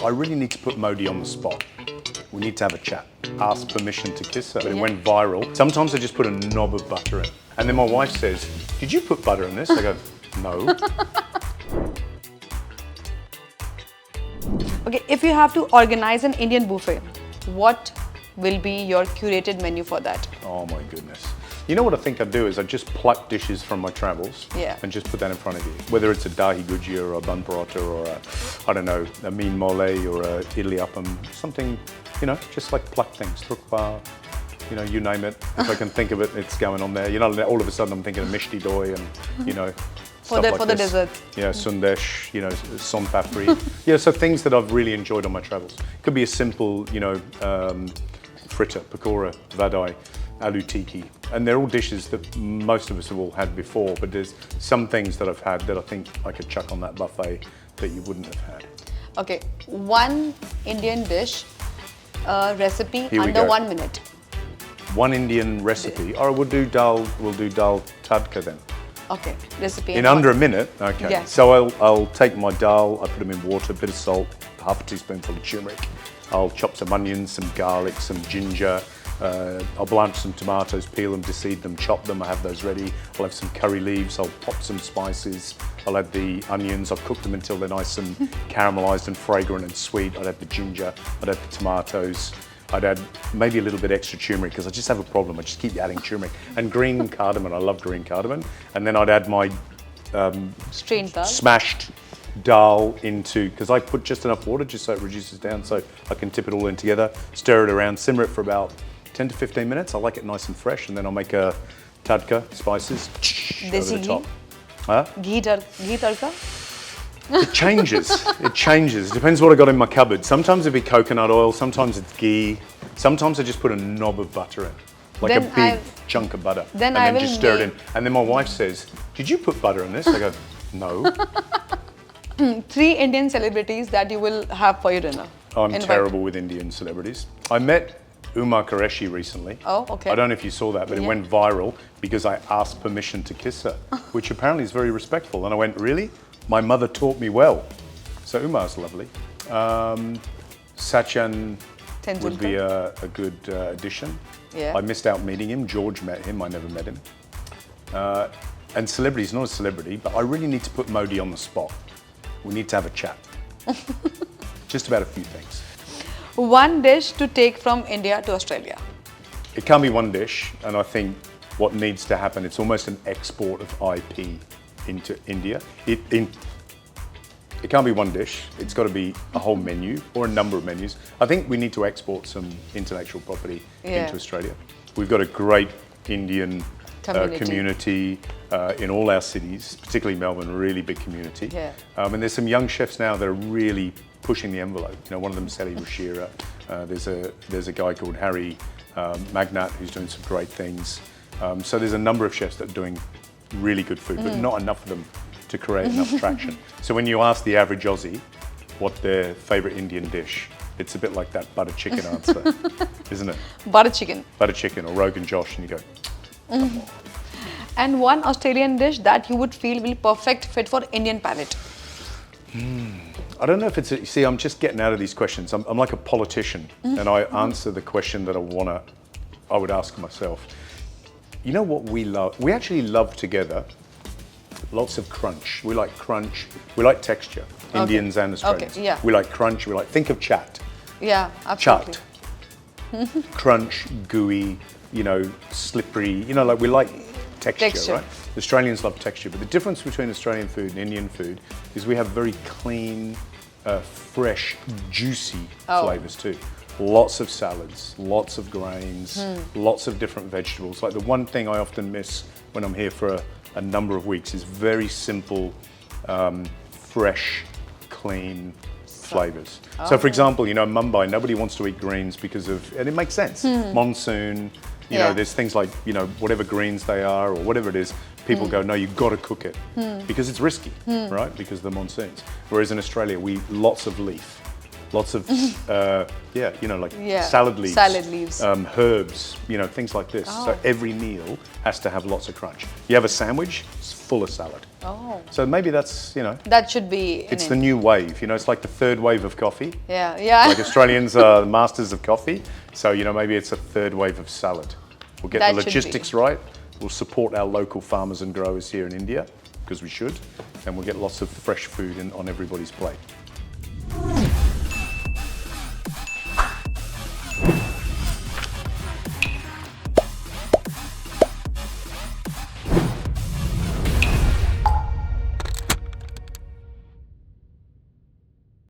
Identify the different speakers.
Speaker 1: I really need to put Modi on the spot. We need to have a chat. Ask permission to kiss her. But it went viral. Sometimes I just put a knob of butter in. And then my wife says, did you put butter in this? I go, no.
Speaker 2: Okay, if you have to organize an Indian buffet, what will be your curated menu for that?
Speaker 1: Oh my goodness. You know what I think I'd do is I'd just pluck dishes from my travels and just put that in front of you. Whether it's a dahi gujia or a bun paratha or a, I don't know, a mean mole or a idli appam, something, you know, just like pluck things. Trukpa, you know, you name it. If I can think of it, it's going on there. You know, all of a sudden I'm thinking of mishti doi and, you know,
Speaker 2: for the dessert.
Speaker 1: Yeah, sundesh, you know, son papri. Yeah, so things that I've really enjoyed on my travels. It could be a simple, you know, fritter, pakora, vadai, aloo tikki. And they're all dishes that most of us have all had before, but there's some things that I've had that I think I could chuck on that buffet that you wouldn't have had.
Speaker 2: Okay, one Indian dish recipe
Speaker 1: Here
Speaker 2: under 1 minute.
Speaker 1: One Indian recipe. Or we'll do dal tadka then.
Speaker 2: Okay, recipe.
Speaker 1: In under a minute? Okay.
Speaker 2: Yes.
Speaker 1: So I'll take my dal, I put them in water, a bit of salt, half a teaspoonful of turmeric. I'll chop some onions, some garlic, some ginger. I'll blanch some tomatoes, peel them, deseed them, chop them. I have those ready. I'll have some curry leaves. I'll pop some spices. I'll add the onions. I'll cook them until they're nice and caramelized and fragrant and sweet. I'd add the ginger. I'd add the tomatoes. I'd add maybe a little bit extra turmeric because I just have a problem. I just keep adding turmeric and green cardamom. I love green cardamom. And then I'd add my
Speaker 2: strained dal.
Speaker 1: Smashed dal into, because I put just enough water just so it reduces down so I can tip it all in together, stir it around, simmer it for about 10 to 15 minutes. I like it nice and fresh, and then I'll make a tadka, spices, over the top. Huh?
Speaker 2: Ghee tadka?
Speaker 1: It changes. It changes. It depends what I got in my cupboard. Sometimes it'd be coconut oil, sometimes it's ghee. Sometimes I just put a knob of butter in, like
Speaker 2: then
Speaker 1: a big chunk of butter,
Speaker 2: then
Speaker 1: and then just stir it in. And then my wife says, did you put butter in this? I go, no.
Speaker 2: 3 Indian celebrities that you will have for your dinner.
Speaker 1: I'm terrible with Indian celebrities. I met Uma Qureshi recently.
Speaker 2: Oh, okay.
Speaker 1: I don't know if you saw that, but it went viral because I asked permission to kiss her, which apparently is very respectful. And I went, really? My mother taught me well. So Uma's lovely. Sachin would be a good addition.
Speaker 2: Yeah.
Speaker 1: I missed out meeting him. George met him. I never met him. And celebrities, not a celebrity, but I really need to put Modi on the spot. We need to have a chat. Just about a few things.
Speaker 2: One dish to take from India to Australia.
Speaker 1: It can't be one dish, and I think what needs to happen, it's almost an export of IP into India. It can't be one dish, it's got to be a whole menu or a number of menus. I think we need to export some intellectual property into Australia. We've got a great Indian community in all our cities, particularly Melbourne, a really big community.
Speaker 2: Yeah.
Speaker 1: And there's some young chefs now that are really pushing the envelope. You know, one of them is Sally Rashira. There's a guy called Harry Magnat who's doing some great things. So there's a number of chefs that are doing really good food, but not enough of them to create enough traction. So when you ask the average Aussie what their favourite Indian dish, it's a bit like that butter chicken answer, isn't it?
Speaker 2: Butter chicken.
Speaker 1: Butter chicken or Rogan Josh, and you go,
Speaker 2: And one Australian dish that you would feel will perfect fit for Indian palate.
Speaker 1: I don't know if it's, you see, I'm just getting out of these questions. I'm like a politician, and I answer the question that I would ask myself. You know what we love? We actually love together lots of crunch. We like crunch. We like texture, Indians and Australians.
Speaker 2: Okay, yeah.
Speaker 1: We like crunch. We like, think of chat.
Speaker 2: Yeah, absolutely.
Speaker 1: Chat. Crunch, gooey, you know, slippery. You know, like we like texture, right? Australians love texture, but the difference between Australian food and Indian food is we have very clean, fresh, juicy flavours too. Lots of salads, lots of grains, lots of different vegetables. Like the one thing I often miss when I'm here for a number of weeks is very simple, fresh, clean flavours. So for example, you know, Mumbai, nobody wants to eat greens because of, and it makes sense, monsoon, you know, there's things like, you know, whatever greens they are or whatever it is, people go, no, you've got to cook it because it's risky, right? Because of the monsoons. Whereas in Australia, lots of leaf, lots of, salad leaves.
Speaker 2: Salad leaves.
Speaker 1: Herbs, things like this. So every meal has to have lots of crunch. You have a sandwich, it's full of salad.
Speaker 2: Oh.
Speaker 1: So maybe that's,
Speaker 2: That should be.
Speaker 1: it's the new wave. It's like the third wave of coffee.
Speaker 2: Yeah, yeah.
Speaker 1: Like Australians are the masters of coffee. So, maybe it's a third wave of salad. We'll get
Speaker 2: That
Speaker 1: the
Speaker 2: should
Speaker 1: logistics
Speaker 2: be.
Speaker 1: right. We'll support our local farmers and growers here in India, because we should. And we'll get lots of fresh food on everybody's plate.